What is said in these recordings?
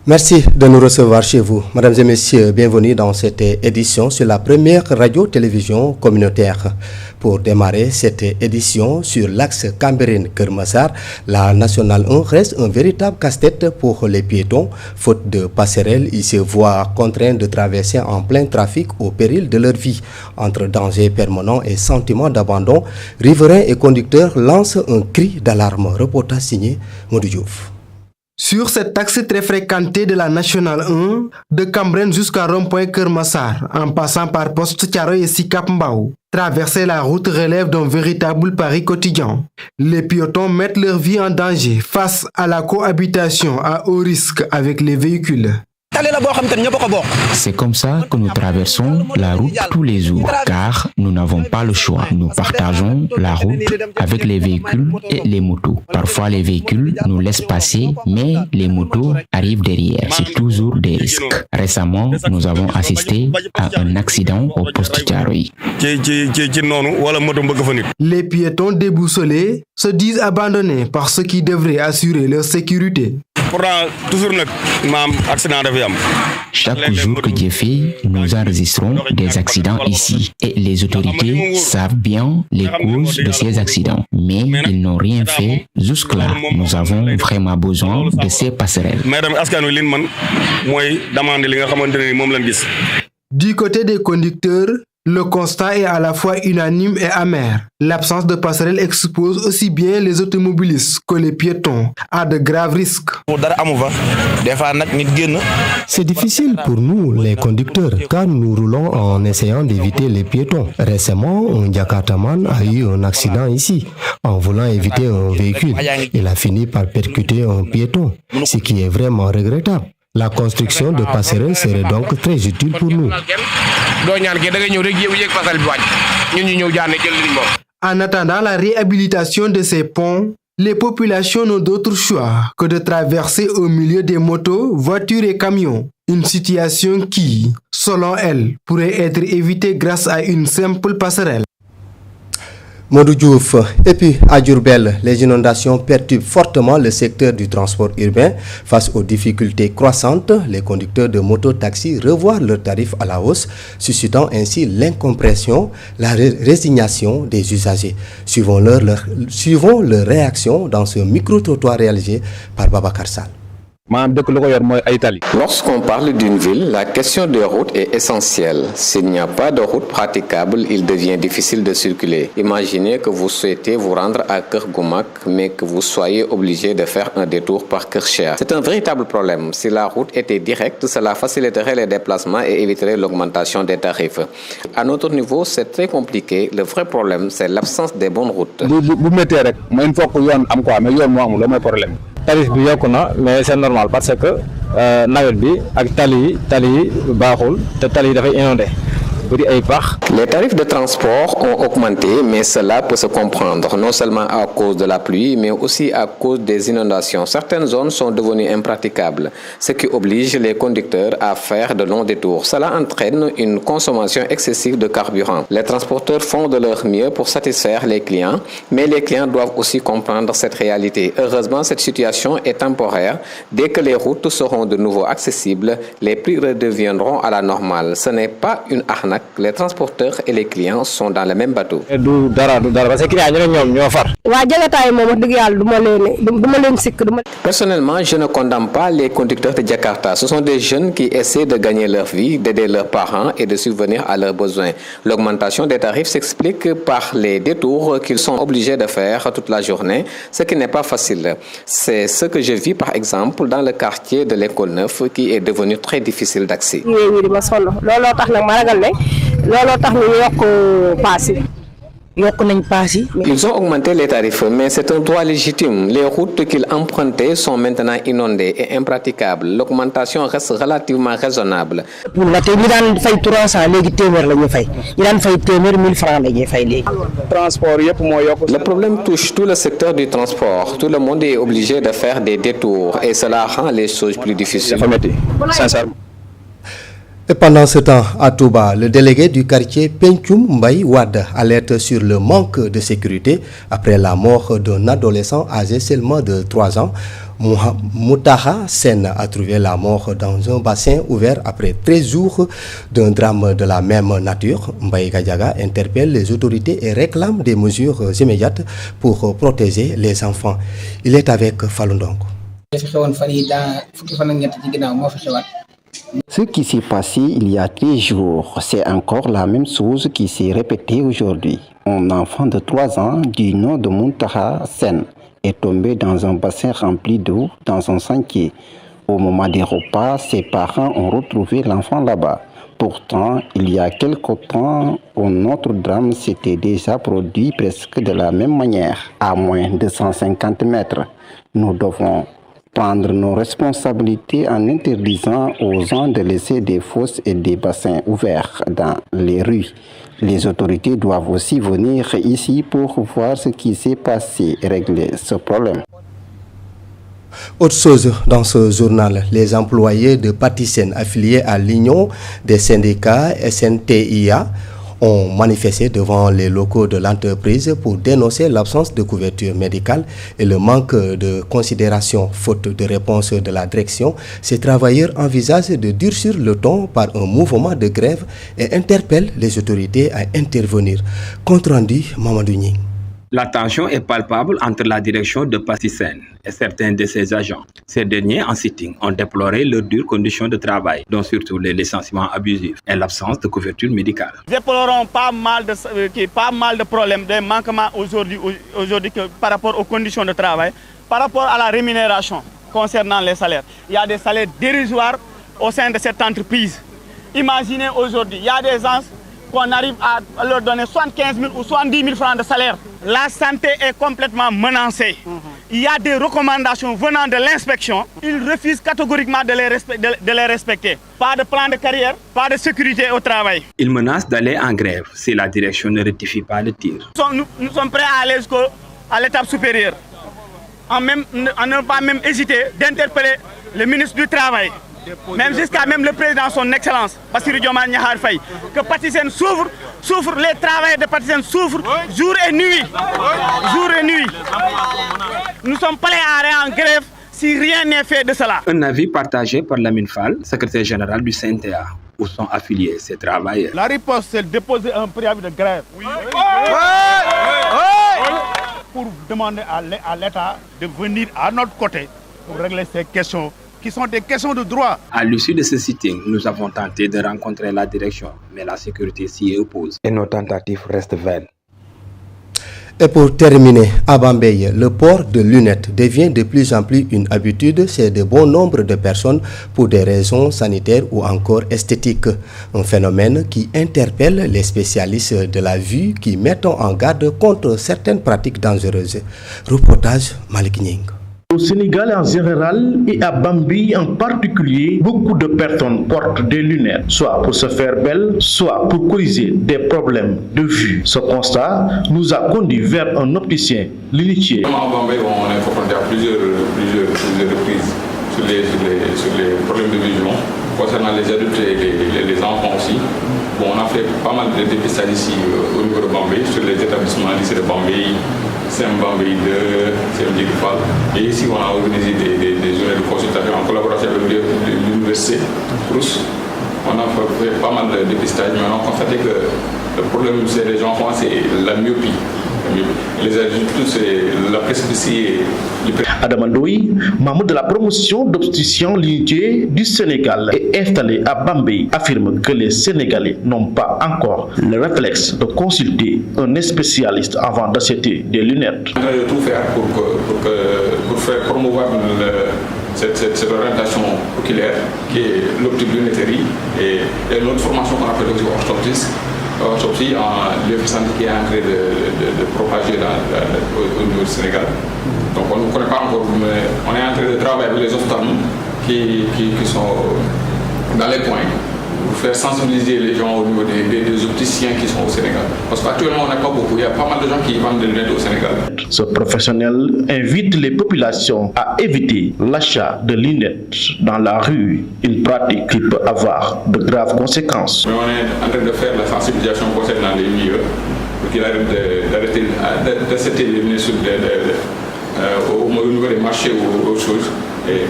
Merci de nous recevoir chez vous. Mesdames et messieurs, bienvenue dans cette édition sur la première radio-télévision communautaire. Pour démarrer cette édition sur l'axe Cambérène-Keur Massar, la Nationale 1 reste un véritable casse-tête pour les piétons. Faute de passerelles, ils se voient contraints de traverser en plein trafic au péril de leur vie. Entre danger permanent et sentiment d'abandon, riverains et conducteurs lancent un cri d'alarme. Reportage signé Modou Diouf. Sur cet axe très fréquenté de la Nationale 1, de Cambérène jusqu'à rond-point Keur Massar, en passant par Poste Thiaroye et Sicap Mbao, traverser la route relève d'un véritable pari quotidien. Les piétons mettent leur vie en danger face à la cohabitation à haut risque avec les véhicules. C'est comme ça que nous traversons la route tous les jours, car nous n'avons pas le choix. Nous partageons la route avec les véhicules et les motos. Parfois, les véhicules nous laissent passer, mais les motos arrivent derrière. C'est toujours des risques. Récemment, nous avons assisté à un accident au poste Thiaroye. Les piétons déboussolés se disent abandonnés par ceux qui devraient assurer leur sécurité. Chaque jour que Dieu fait, nous enregistrons des accidents ici. Et les autorités savent bien les causes de ces accidents. Mais ils n'ont rien fait jusque-là. Nous avons vraiment besoin de ces passerelles. Du côté des conducteurs, le constat est à la fois unanime et amer. L'absence de passerelle expose aussi bien les automobilistes que les piétons à de graves risques. C'est difficile pour nous, les conducteurs, car nous roulons en essayant d'éviter les piétons. Récemment, un Jakartaman a eu un accident ici. En voulant éviter un véhicule, il a fini par percuter un piéton, ce qui est vraiment regrettable. La construction de passerelles serait donc très utile pour nous. En attendant la réhabilitation de ces ponts, les populations n'ont d'autre choix que de traverser au milieu des motos, voitures et camions. Une situation qui, selon elles, pourrait être évitée grâce à une simple passerelle. Modou Diouf. Et puis à Diourbel, les inondations perturbent fortement le secteur du transport urbain. Face aux difficultés croissantes, les conducteurs de moto-taxi revoient leurs tarifs à la hausse, suscitant ainsi l'incompréhension, la résignation des usagers. Suivons leur réaction dans ce micro-trottoir réalisé par Babacar Sall. Lorsqu'on parle d'une ville, la question de route est essentielle. S'il n'y a pas de route praticable, il devient difficile de circuler. Imaginez que vous souhaitez vous rendre à Keur Goumak, mais que vous soyez obligé de faire un détour par Keur Cheikh. C'est un véritable problème. Si la route était directe, cela faciliterait les déplacements et éviterait l'augmentation des tarifs. À notre niveau, c'est très compliqué. Le vrai problème, c'est l'absence des bonnes routes. Tarif bi yokku na mais c'est normal parce que nawet bi ak tali baaxul te tali dafay inondé. Les tarifs de transport ont augmenté, mais cela peut se comprendre, non seulement à cause de la pluie, mais aussi à cause des inondations. Certaines zones sont devenues impraticables, ce qui oblige les conducteurs à faire de longs détours. Cela entraîne une consommation excessive de carburant. Les transporteurs font de leur mieux pour satisfaire les clients, mais les clients doivent aussi comprendre cette réalité. Heureusement, cette situation est temporaire. Dès que les routes seront de nouveau accessibles, les prix redeviendront à la normale. Ce n'est pas une arnaque. Les transporteurs et les clients sont dans le même bateau. Personnellement, je ne condamne pas les conducteurs de Jakarta. Ce sont des jeunes qui essaient de gagner leur vie, d'aider leurs parents et de subvenir à leurs besoins. L'augmentation des tarifs s'explique par les détours qu'ils sont obligés de faire toute la journée, ce qui n'est pas facile. C'est ce que je vis par exemple dans le quartier de l'École Neuf qui est devenu très difficile d'accès. Ils ont augmenté les tarifs, mais c'est un droit légitime. Les routes qu'ils empruntaient sont maintenant inondées et impraticables. L'augmentation reste relativement raisonnable. Le problème touche tout le secteur du transport. Tout le monde est obligé de faire des détours et cela rend les choses plus difficiles. Et pendant ce temps, à Touba, le délégué du quartier Pencum Mbaye Wade alerte sur le manque de sécurité après la mort d'un adolescent âgé seulement de 3 ans. Moutaha Sen a trouvé la mort dans un bassin ouvert après 13 jours d'un drame de la même nature. Mbaye Gadiaga interpelle les autorités et réclame des mesures immédiates pour protéger les enfants. Il est avec Falundong. Ce qui s'est passé il y a 13 jours, c'est encore la même chose qui s'est répétée aujourd'hui. Un enfant de 3 ans du nom de Moutaha Sen est tombé dans un bassin rempli d'eau dans un sentier. Au moment des repas, ses parents ont retrouvé l'enfant là-bas. Pourtant, il y a quelque temps, un autre drame s'était déjà produit presque de la même manière, à moins de 150 mètres. Nous devons prendre nos responsabilités en interdisant aux gens de laisser des fosses et des bassins ouverts dans les rues. Les autorités doivent aussi venir ici pour voir ce qui s'est passé et régler ce problème. Autre chose dans ce journal, les employés de Patisen affiliés à l'Union des syndicats SNTIA ont manifesté devant les locaux de l'entreprise pour dénoncer l'absence de couverture médicale et le manque de considération. Faute de réponse de la direction, ces travailleurs envisagent de durcir le ton par un mouvement de grève et interpellent les autorités à intervenir. Compte rendu, Mamadou Ning. La tension est palpable entre la direction de Patisen et certains de ses agents. Ces derniers, en sitting, ont déploré leurs dures conditions de travail, dont surtout les licenciements abusifs et l'absence de couverture médicale. Déplorons pas mal de problèmes, de manquements aujourd'hui par rapport aux conditions de travail, par rapport à la rémunération concernant les salaires. Il y a des salaires dérisoires au sein de cette entreprise. Imaginez aujourd'hui, il y a des gens qu'on arrive à leur donner 75 000 ou 70 000 francs de salaire. La santé est complètement menacée. Il y a des recommandations venant de l'inspection. Ils refusent catégoriquement de les respecter. Pas de plan de carrière, pas de sécurité au travail. Ils menacent d'aller en grève si la direction ne rectifie pas le tir. Nous sommes prêts à aller jusqu'à l'étape supérieure. En ne pas même hésiter d'interpeller le ministre du Travail. Même jusqu'à même le président, son excellence, Bassirou Diomaye Diakhar Faye, que Patisen souffre, les travailleurs de Patisen souffrent jour et nuit. Jour et nuit. Nous sommes prêts à aller en grève si rien n'est fait de cela. Un avis partagé par Lamine Fall, secrétaire général du CNTA, où sont affiliés ces travailleurs. La riposte, c'est de déposer un préavis de grève. Pour demander à l'État de venir à notre côté pour régler ces questions qui sont des questions de droit. À l'issue de ce sitting, nous avons tenté de rencontrer la direction, mais la sécurité s'y oppose et nos tentatives restent vaines. Et pour terminer, à Bambey, le port de lunettes devient de plus en plus une habitude chez de bon nombre de personnes pour des raisons sanitaires ou encore esthétiques. Un phénomène qui interpelle les spécialistes de la vue qui mettent en garde contre certaines pratiques dangereuses. Reportage Malik Ning. Au Sénégal en général et à Bambey en particulier, beaucoup de personnes portent des lunettes, soit pour se faire belle, soit pour corriger des problèmes de vue. Ce constat nous a conduit vers un opticien, l'initié. À Bambey, on est confronté à plusieurs reprises sur les problèmes de vision, concernant les adultes et les enfants aussi. Bon, on a fait pas mal de dépistages ici au niveau de Bambey, sur les établissements lycée de Bambey, CM Bambey 2, CM Djigfal. Et ici, on a organisé des journées de consultation en collaboration avec l'université Crous. On a fait pas mal de dépistages, mais on a constaté que le problème chez les enfants, c'est la myopie. Les adultes, c'est la presbytie. Adamandoui, membre de la promotion d'obstétricien l'unité du Sénégal et installé à Bambey, affirme que les Sénégalais n'ont pas encore le réflexe de consulter un spécialiste avant d'acheter des lunettes. On va tout faire pour faire promouvoir cette orientation oculaire qui est l'optique-lunetterie et notre formation qu'on appelle aussi orthoptie en l'efficience qui est en train de propager au niveau du Sénégal. Donc on ne connaît pas encore, mais on est en train de travailler avec les ophtalmos qui sont dans les coins pour faire sensibiliser les gens au niveau des opticiens qui sont au Sénégal. Parce qu'actuellement, on n'a pas beaucoup. Il y a pas mal de gens qui vendent des lunettes au Sénégal. Ce professionnel invite les populations à éviter l'achat de lunettes dans la rue, une pratique qui peut avoir de graves conséquences. Mais on est en train de faire la sensibilisation concernant les milieux pour qu'ils arrêtent d'accepter les lunettes au niveau des marchés ou autre chose. Et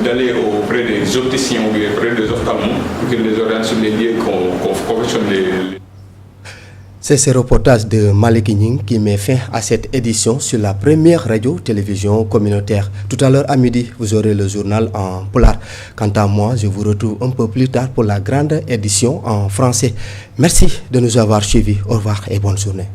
d'aller auprès des opticiens ou auprès des ophtalmos pour qu'ils les orientent sur les lieux qu'on confectionne les... C'est ce reportage de Malick Ning qui met fin à cette édition sur la première radio-télévision communautaire. Tout à l'heure à midi, vous aurez le journal en pulaar. Quant à moi, je vous retrouve un peu plus tard pour la grande édition en français. Merci de nous avoir suivis. Au revoir et bonne journée.